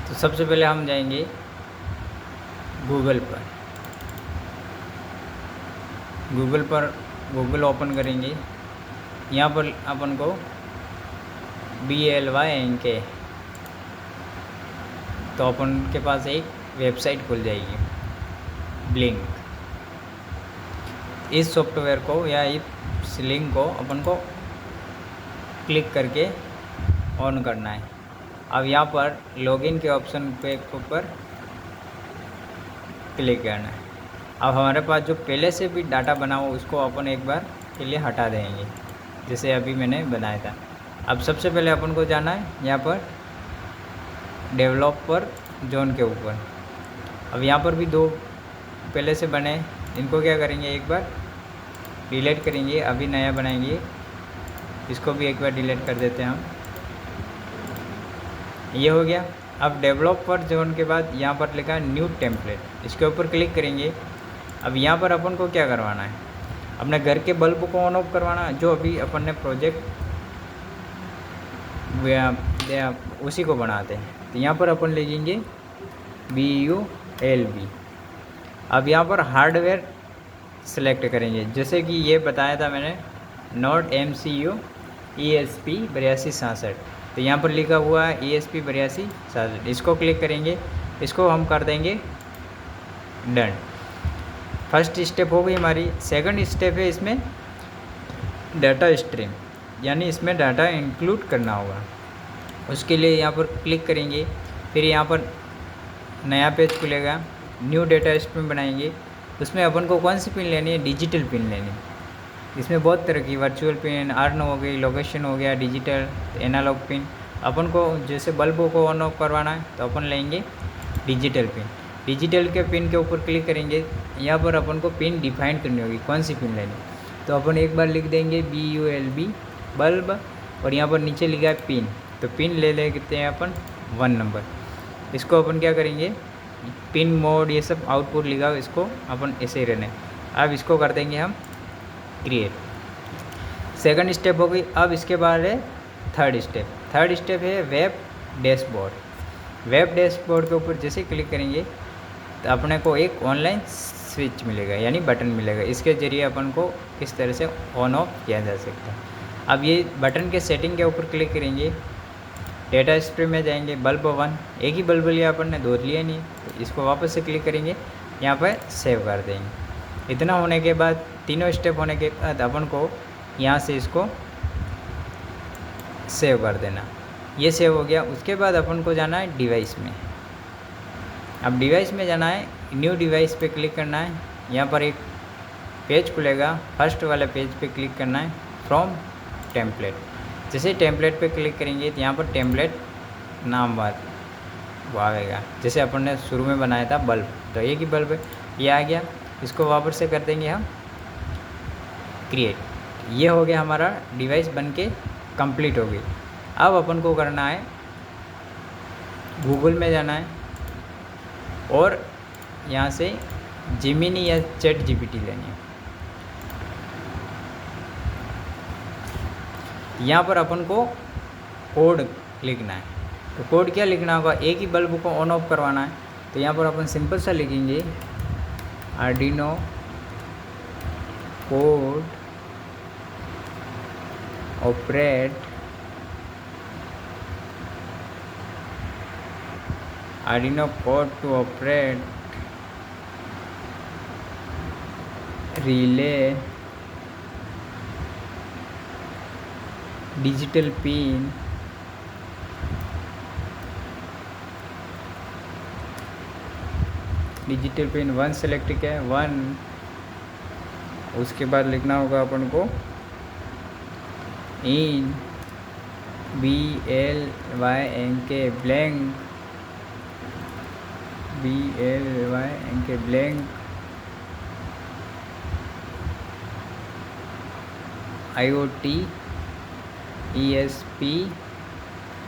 तो सबसे पहले हम जाएंगे गूगल पर। गूगल ओपन करेंगे। यहाँ पर अपन को BLYNK, तो अपन के पास एक वेबसाइट खुल जाएगी ब्लिंक। इस सॉफ्टवेयर को या इस लिंक को अपन को क्लिक करके ऑन करना है। अब यहाँ पर लॉगिन के ऑप्शन पे ऊपर क्लिक करना है। अब हमारे पास जो पहले से भी डाटा बना हो उसको अपन एक बार के लिए हटा देंगे, जैसे अभी मैंने बनाया था। अब सबसे पहले अपन को जाना है यहाँ पर डेवलपर जोन के ऊपर। अब यहाँ पर भी दो पहले से बने, इनको क्या करेंगे, एक बार डिलीट करेंगे, अभी नया बनाएंगे। इसको भी एक बार डिलीट कर देते हैं हम। ये हो गया। अब डेवलपर जोन के बाद यहाँ पर लिखा है न्यू टेम्पलेट, इसके ऊपर क्लिक करेंगे। अब यहाँ पर अपन को क्या करवाना है, अपने घर के बल्ब को ऑन ऑफ करवाना है, जो अभी अपन ने प्रोजेक्ट उसी को बनाते हैं। तो यहाँ पर अपन लिखेंगे BULB। अब यहाँ पर हार्डवेयर सेलेक्ट करेंगे, जैसे कि ये बताया था मैंने नोट MCU ESP 8266। तो यहाँ पर लिखा हुआ है ESP 8266, इसको क्लिक करेंगे। इसको हम कर देंगे डन। फर्स्ट स्टेप हो गई हमारी। सेकंड स्टेप है इसमें डाटा स्ट्रीम, यानी इसमें डाटा इंक्लूड करना होगा। उसके लिए यहाँ पर क्लिक करेंगे, फिर यहाँ पर नया पेज खुलेगा, न्यू डाटा स्ट्रीम बनाएंगे। उसमें अपन को कौन सी पिन लेनी है, डिजिटल पिन लेनी है। इसमें बहुत तरह की वर्चुअल पिन, अर्न हो गई, लोकेशन हो गया, डिजिटल, एनालॉग पिन। अपन को जैसे बल्बों को ऑन ऑफ करवाना है तो अपन लेंगे डिजिटल पिन। डिजिटल के पिन के ऊपर क्लिक करेंगे। यहाँ पर अपन को पिन डिफाइन करनी होगी, कौन सी पिन लेनी। तो अपन एक बार लिख देंगे BULB बल्ब, और यहाँ पर नीचे लिखा है पिन, तो पिन ले लेते हैं अपन 1 नंबर। इसको अपन क्या करेंगे, पिन मोड ये सब आउटपुट लिखा हो, इसको अपन ऐसे ही रहने। अब इसको कर देंगे हम क्रिएट। सेकंड स्टेप हो गई। अब इसके बाद है थर्ड स्टेप। थर्ड स्टेप है वेब डैशबोर्ड। वेब डैशबोर्ड के ऊपर जैसे क्लिक करेंगे तो अपने को एक ऑनलाइन स्विच मिलेगा, यानी बटन मिलेगा। इसके ज़रिए अपन को किस तरह से ऑन ऑफ किया जा सकता है। अब ये बटन के सेटिंग के ऊपर क्लिक करेंगे, डेटा स्ट्रीम में जाएंगे, बल्ब 1, एक ही बल्ब लिया अपन ने, 2 लिए नहीं। तो इसको वापस से क्लिक करेंगे, यहाँ पर सेव कर देंगे। इतना होने के बाद, तीनों स्टेप होने के बाद अपन को यहाँ से इसको सेव कर देना। ये सेव हो गया। उसके बाद अपन को जाना है डिवाइस में। अब डिवाइस में जाना है, न्यू डिवाइस पे क्लिक करना है। यहाँ पर एक पेज खुलेगा, फर्स्ट वाले पेज पे क्लिक करना है, फ्रॉम टेम्पलेट। जैसे टेम्पलेट पे क्लिक करेंगे तो यहाँ पर टेम्पलेट नाम वो आएगा, जैसे अपन ने शुरू में बनाया था बल्ब, तो एक ही बल्ब है, ये आ गया। इसको वापस से कर देंगे हम क्रिएट। ये हो गया हमारा डिवाइस बन के कंप्लीट हो गई। अब अपन को करना है गूगल में जाना है, और यहाँ से जेमिनी या ChatGPT लेनी है। यहाँ पर अपन को कोड लिखना है। तो कोड क्या लिखना होगा, एक ही बल्ब को ऑन ऑफ करवाना है। तो यहाँ पर अपन सिंपल सा लिखेंगे Arduino code operate Arduino code to operate relay digital pin digital pin 1 select किया है, 1। उसके बाद लिखना होगा अपन को in BLYNK Blynk BLYNK Blynk IoT ESP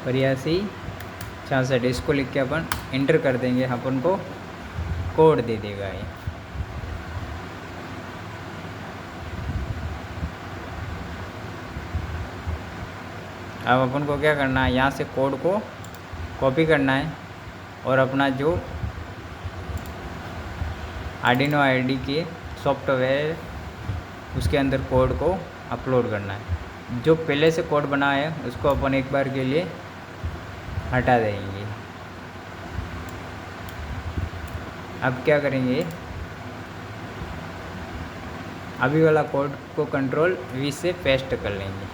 8266। इसको लिख के अपन इंटर कर देंगे, अपन को कोड दे देगा ये। अब अपन को क्या करना है, यहाँ से कोड को कॉपी करना है, और अपना जो आर्डिनो आईडी के सॉफ्टवेयर उसके अंदर कोड को अपलोड करना है। जो पहले से कोड बना है उसको अपन एक बार के लिए हटा देंगे। अब क्या करेंगे, अभी वाला कोड को कंट्रोल V से पेस्ट कर लेंगे।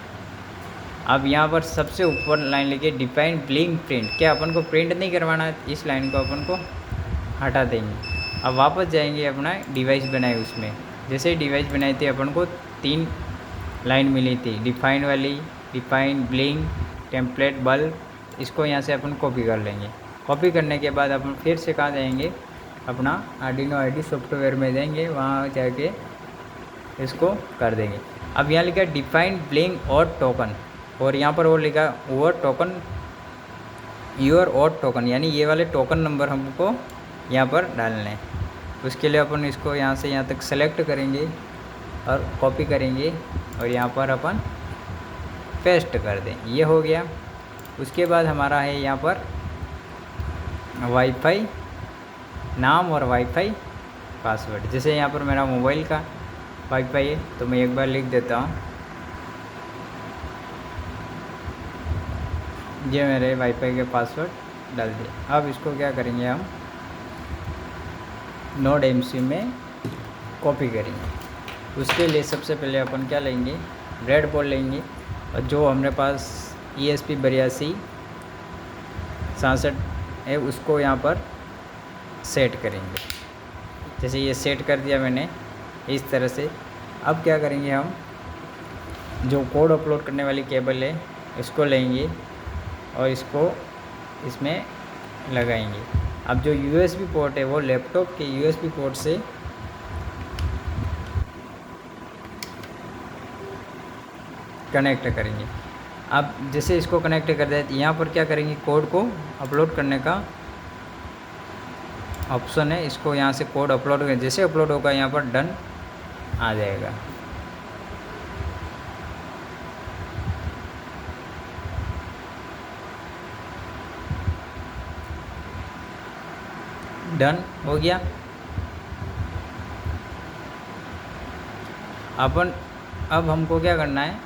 अब यहाँ पर सबसे ऊपर लाइन लिखिए डिफाइन ब्लिंक प्रिंट, क्या अपन को प्रिंट नहीं करवाना है, इस लाइन को अपन को हटा देंगे। अब वापस जाएंगे अपना डिवाइस बनाए उसमें, जैसे ही डिवाइस बनाई थी अपन को 3 लाइन मिली थी डिफाइन वाली, डिफाइन ब्लिंक टेम्पलेट बल्ब, इसको यहाँ से अपन कॉपी कर लेंगे। कॉपी करने के बाद अपन फिर से कहाँ जाएंगे, अपना आर्डिनो आईडी सॉफ्टवेयर में जाएंगे, वहाँ जाके इसको कर देंगे। अब यहाँ लिखा डिफाइन ब्लिंक और टोकन, और यहाँ पर वो लिखा और टोकन योर और टोकन, यानी ये वाले टोकन नंबर हमको यहाँ पर डालने हैं। उसके लिए अपन इसको यहाँ से यहाँ तक सेलेक्ट करेंगे और कॉपी करेंगे और यहाँ पर अपन पेस्ट कर दें, ये हो गया। उसके बाद हमारा है यहाँ पर वाईफाई नाम और वाईफाई पासवर्ड। जैसे यहाँ पर मेरा मोबाइल का वाईफाई है तो मैं एक बार लिख देता हूँ, ये मेरे वाईफाई के पासवर्ड डाल दिया। अब इसको क्या करेंगे, हम नोड एमसी में कॉपी करेंगे। उसके लिए सबसे पहले अपन क्या लेंगे, ब्रेड बोर्ड लेंगे और जो हमारे पास ESP82 67 है उसको यहाँ पर सेट करेंगे। जैसे ये सेट कर दिया मैंने इस तरह से। अब क्या करेंगे, हम जो कोड अपलोड करने वाली केबल है इसको लेंगे और इसको इसमें लगाएंगे। अब जो USB पोर्ट है वो लैपटॉप के USB पोर्ट से कनेक्ट करेंगे। अब जैसे इसको कनेक्ट कर दें तो यहाँ पर क्या करेंगे, कोड को अपलोड करने का ऑप्शन है, इसको यहाँ से कोड अपलोड करें। जैसे अपलोड होगा यहाँ पर डन आ जाएगा। डन हो गया। अब हमको क्या करना है,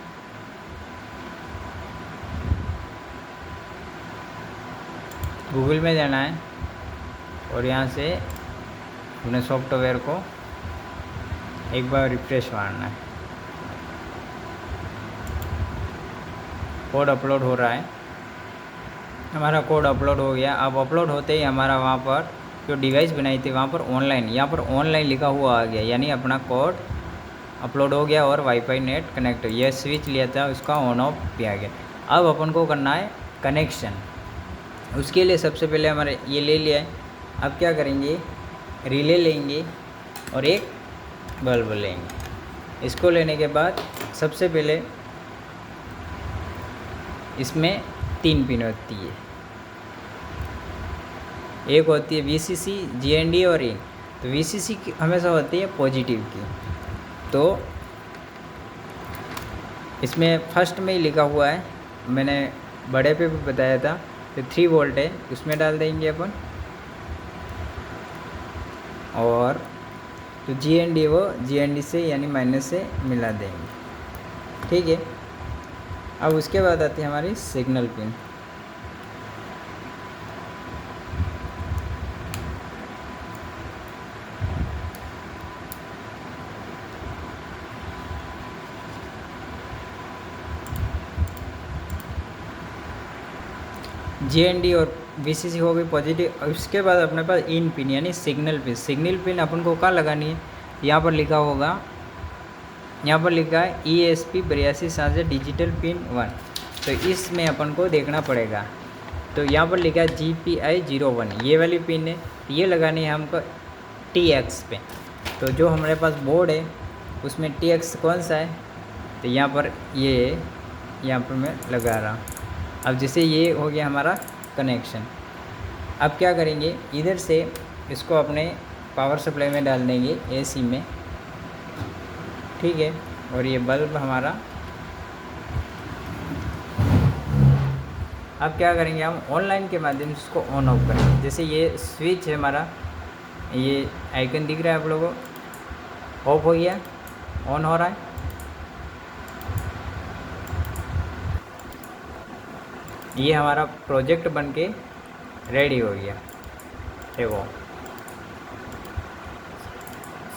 गूगल में जाना है और यहाँ से अपने सॉफ्टवेयर को एक बार रिफ्रेश मारना है। कोड अपलोड हो रहा है, हमारा कोड अपलोड हो गया। अब अपलोड होते ही हमारा वहाँ पर जो डिवाइस बनाई थी वहाँ पर ऑनलाइन, यहाँ पर ऑनलाइन लिखा हुआ आ गया, यानी अपना कोड अपलोड हो गया और वाईफाई नेट कनेक्ट, यह स्विच लिया था उसका ऑन ऑफ भी आ गया। अब अपन को करना है कनेक्शन। उसके लिए सबसे पहले हमारे ये ले लिया है। अब क्या करेंगे, रिले लेंगे और एक बल्ब लेंगे। इसको लेने के बाद सबसे पहले इसमें 3 पिन होती है, एक होती है VCC, GND और इन। तो VCC की हमेशा होती है पॉजिटिव की, तो इसमें फर्स्ट में ही लिखा हुआ है, मैंने बड़े पे भी बताया था, तो 3 वोल्ट है, उसमें डाल देंगे अपन। और तो GND वो GND से यानी माइनस से मिला देंगे, ठीक है। अब उसके बाद आती है हमारी सिग्नल पिन। GND और VCC हो गई पॉजिटिव। उसके बाद अपने पास इन पिन यानी सिग्नल पिन। सिग्नल पिन अपन को कहाँ लगानी है, यहाँ पर लिखा होगा, यहाँ पर लिखा है ESP82 67 डिजिटल पिन 1, तो इसमें अपन को देखना पड़ेगा। तो यहाँ पर लिखा है GPI01, ये वाली पिन है, ये लगानी है हमको TX पे। तो जो हमारे पास बोर्ड है उसमें TX कौन सा है, तो यहाँ पर ये यहाँ पर मैं लगा रहा हूँ। अब जैसे ये हो गया हमारा कनेक्शन। अब क्या करेंगे, इधर से इसको अपने पावर सप्लाई में डाल देंगे AC में, ठीक है। और ये बल्ब हमारा अब क्या करेंगे, हम ऑनलाइन के माध्यम से इसको ऑन ऑफ करेंगे। जैसे ये स्विच है हमारा, ये आइकन दिख रहा है आप लोगों को, ऑफ हो गया, ऑन हो रहा है। ये हमारा प्रोजेक्ट बन के रेडी हो गया। देखो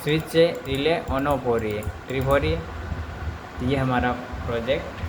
स्विच से रिले ऑन ऑफ हो रही है, ट्रिप हो रही है। ये हमारा प्रोजेक्ट